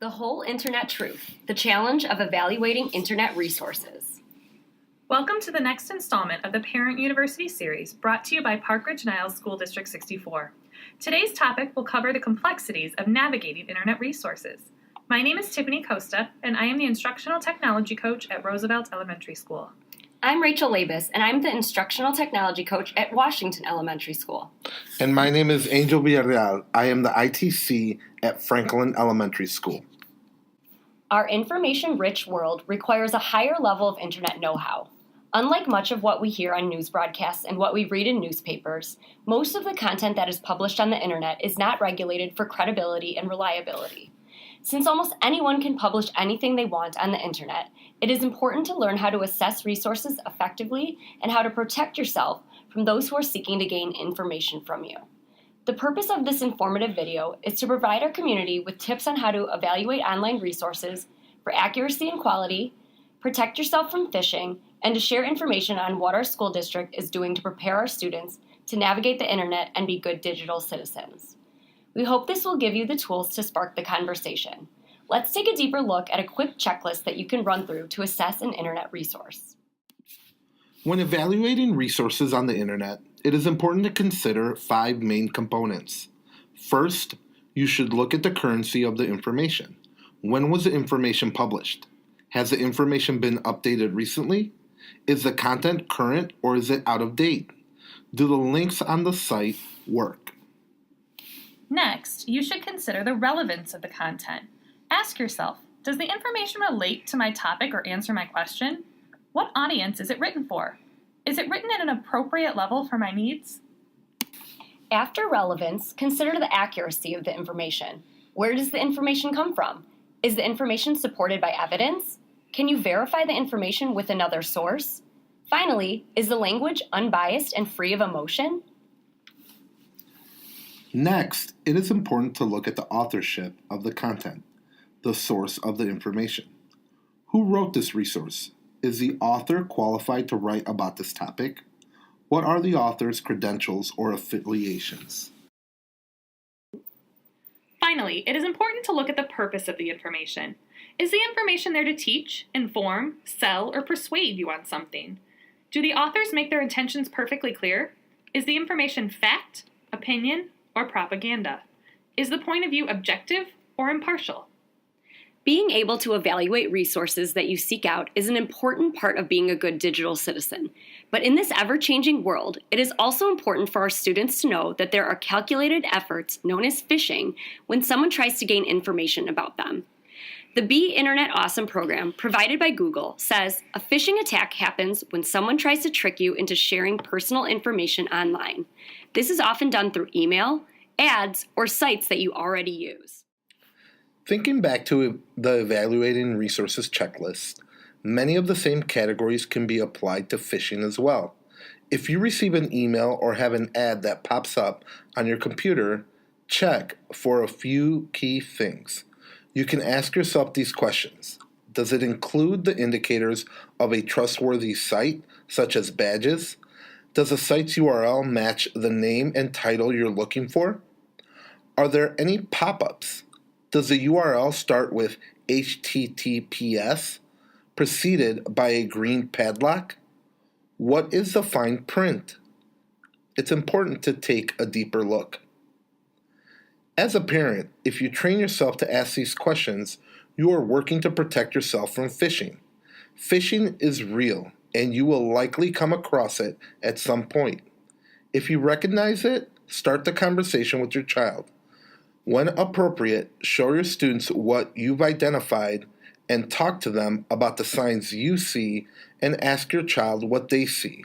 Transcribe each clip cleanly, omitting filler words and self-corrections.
The Whole Internet Truth, the challenge of evaluating internet resources. Welcome to the next installment of the Parent University series brought to you by Park Ridge Niles School District 64. Today's topic will cover the complexities of navigating internet resources. My name is Tiffany Costa, and I am the Instructional Technology Coach at Roosevelt Elementary School. I'm Rachel Labus, and I'm the Instructional Technology Coach at Washington Elementary School. And my name is Angel Villarreal. I am the ITC at Franklin Elementary School. Our information-rich world requires a higher level of internet know-how. Unlike much of what we hear on news broadcasts and what we read in newspapers, most of the content that is published on the internet is not regulated for credibility and reliability. Since almost anyone can publish anything they want on the internet, it is important to learn how to assess resources effectively and how to protect yourself from those who are seeking to gain information from you. The purpose of this informative video is to provide our community with tips on how to evaluate online resources for accuracy and quality, protect yourself from phishing, and to share information on what our school district is doing to prepare our students to navigate the internet and be good digital citizens. We hope this will give you the tools to spark the conversation. Let's take a deeper look at a quick checklist that you can run through to assess an internet resource. When evaluating resources on the internet, it is important to consider 5 main components. First, you should look at the currency of the information. When was the information published? Has the information been updated recently? Is the content current or is it out of date? Do the links on the site work? Next, you should consider the relevance of the content. Ask yourself, does the information relate to my topic or answer my question? What audience is it written for? Is it written at an appropriate level for my needs? After relevance, consider the accuracy of the information. Where does the information come from? Is the information supported by evidence? Can you verify the information with another source? Finally, is the language unbiased and free of emotion? Next, it is important to look at the authorship of the content, the source of the information. Who wrote this resource? Is the author qualified to write about this topic? What are the author's credentials or affiliations? Finally, it is important to look at the purpose of the information. Is the information there to teach, inform, sell, or persuade you on something? Do the authors make their intentions perfectly clear? Is the information fact, opinion, or propaganda? Is the point of view objective or impartial? Being able to evaluate resources that you seek out is an important part of being a good digital citizen. But in this ever-changing world, it is also important for our students to know that there are calculated efforts known as phishing when someone tries to gain information about them. The Be Internet Awesome program, provided by Google, says a phishing attack happens when someone tries to trick you into sharing personal information online. This is often done through email, ads, or sites that you already use. Thinking back to the Evaluating Resources checklist, many of the same categories can be applied to phishing as well. If you receive an email or have an ad that pops up on your computer, check for a few key things. You can ask yourself these questions. Does it include the indicators of a trustworthy site, such as badges? Does the site's URL match the name and title you're looking for? Are there any pop-ups? Does the URL start with HTTPS, preceded by a green padlock? What is the fine print? It's important to take a deeper look. As a parent, if you train yourself to ask these questions, you are working to protect yourself from phishing. Phishing is real, and you will likely come across it at some point. If you recognize it, start the conversation with your child. When appropriate, show your students what you've identified and talk to them about the signs you see and ask your child what they see.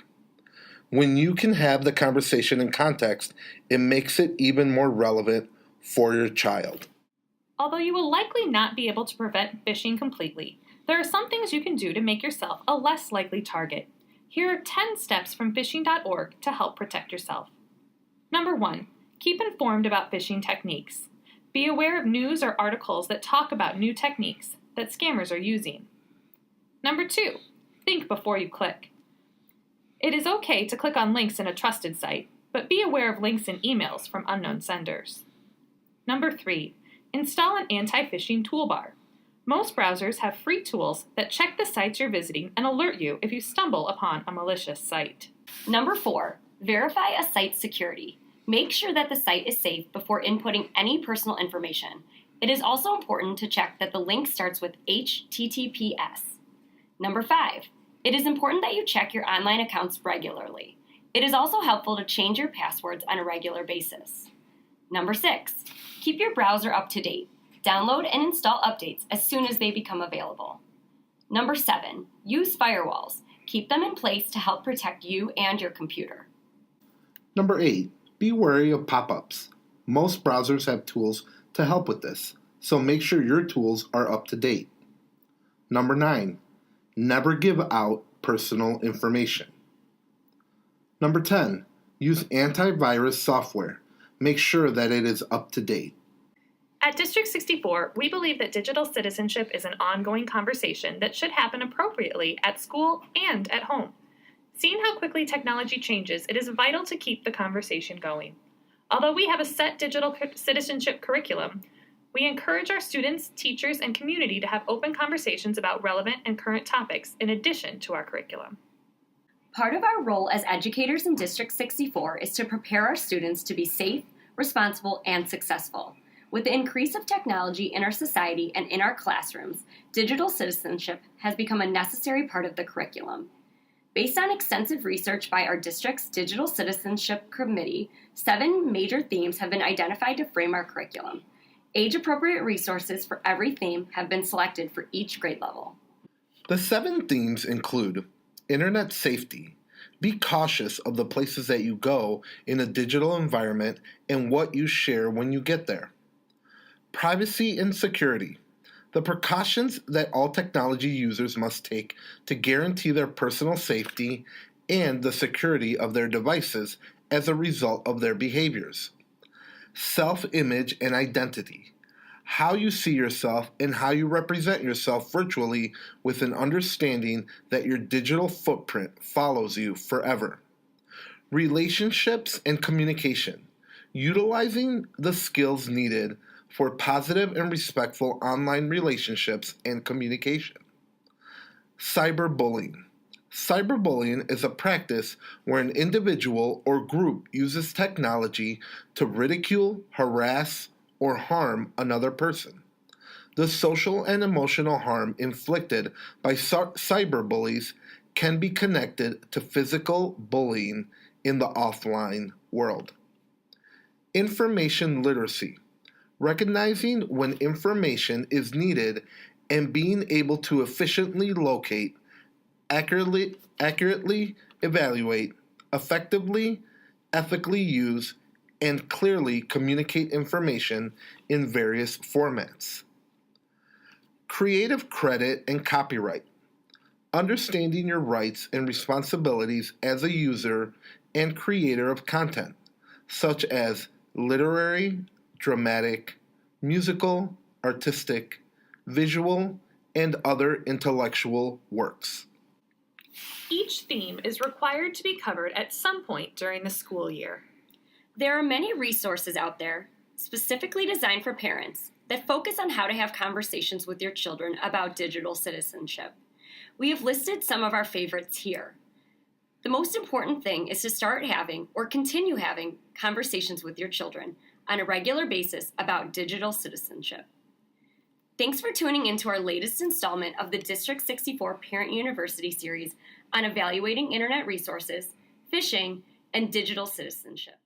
When you can have the conversation in context, it makes it even more relevant for your child. Although you will likely not be able to prevent phishing completely, there are some things you can do to make yourself a less likely target. Here are 10 steps from phishing.org to help protect yourself. Number 1, keep informed about phishing techniques. Be aware of news or articles that talk about new techniques that scammers are using. Number 2, think before you click. It is okay to click on links in a trusted site, but be aware of links in emails from unknown senders. Number 3, Install an anti-phishing toolbar. Most browsers have free tools that check the sites you're visiting and alert you if you stumble upon a malicious site. Number 4, verify a site's security. Make sure that the site is safe before inputting any personal information. It is also important to check that the link starts with HTTPS. Number 5, it is important that you check your online accounts regularly. It is also helpful to change your passwords on a regular basis. Number 6, keep your browser up to date. Download and install updates as soon as they become available. Number 7, use firewalls. Keep them in place to help protect you and your computer. Number 8, be wary of pop-ups. Most browsers have tools to help with this, so make sure your tools are up to date. Number 9, never give out personal information. Number 10, use antivirus software. Make sure that it is up to date. At District 64, we believe that digital citizenship is an ongoing conversation that should happen appropriately at school and at home. Seeing how quickly technology changes, it is vital to keep the conversation going. Although we have a set digital citizenship curriculum, we encourage our students, teachers, and community to have open conversations about relevant and current topics in addition to our curriculum. Part of our role as educators in District 64 is to prepare our students to be safe, responsible, and successful. With the increase of technology in our society and in our classrooms, digital citizenship has become a necessary part of the curriculum. Based on extensive research by our district's Digital Citizenship Committee, 7 major themes have been identified to frame our curriculum. Age-appropriate resources for every theme have been selected for each grade level. The 7 themes include internet safety. Be cautious of the places that you go in a digital environment and what you share when you get there. Privacy and security. The precautions that all technology users must take to guarantee their personal safety and the security of their devices as a result of their behaviors. Self-image and identity. How you see yourself and how you represent yourself virtually with an understanding that your digital footprint follows you forever. Relationships and communication. Utilizing the skills needed for positive and respectful online relationships and communication. Cyberbullying. Cyberbullying is a practice where an individual or group uses technology to ridicule, harass, or harm another person. The social and emotional harm inflicted by cyberbullies can be connected to physical bullying in the offline world. Information literacy. Recognizing when information is needed and being able to efficiently locate, accurately evaluate, effectively, ethically use, and clearly communicate information in various formats. Creative credit and copyright. Understanding your rights and responsibilities as a user and creator of content, such as literary, dramatic, musical, artistic, visual, and other intellectual works. Each theme is required to be covered at some point during the school year. There are many resources out there, specifically designed for parents, that focus on how to have conversations with your children about digital citizenship. We have listed some of our favorites here. The most important thing is to start having or continue having conversations with your children on a regular basis about digital citizenship. Thanks for tuning into our latest installment of the District 64 Parent University series on evaluating internet resources, phishing, and digital citizenship.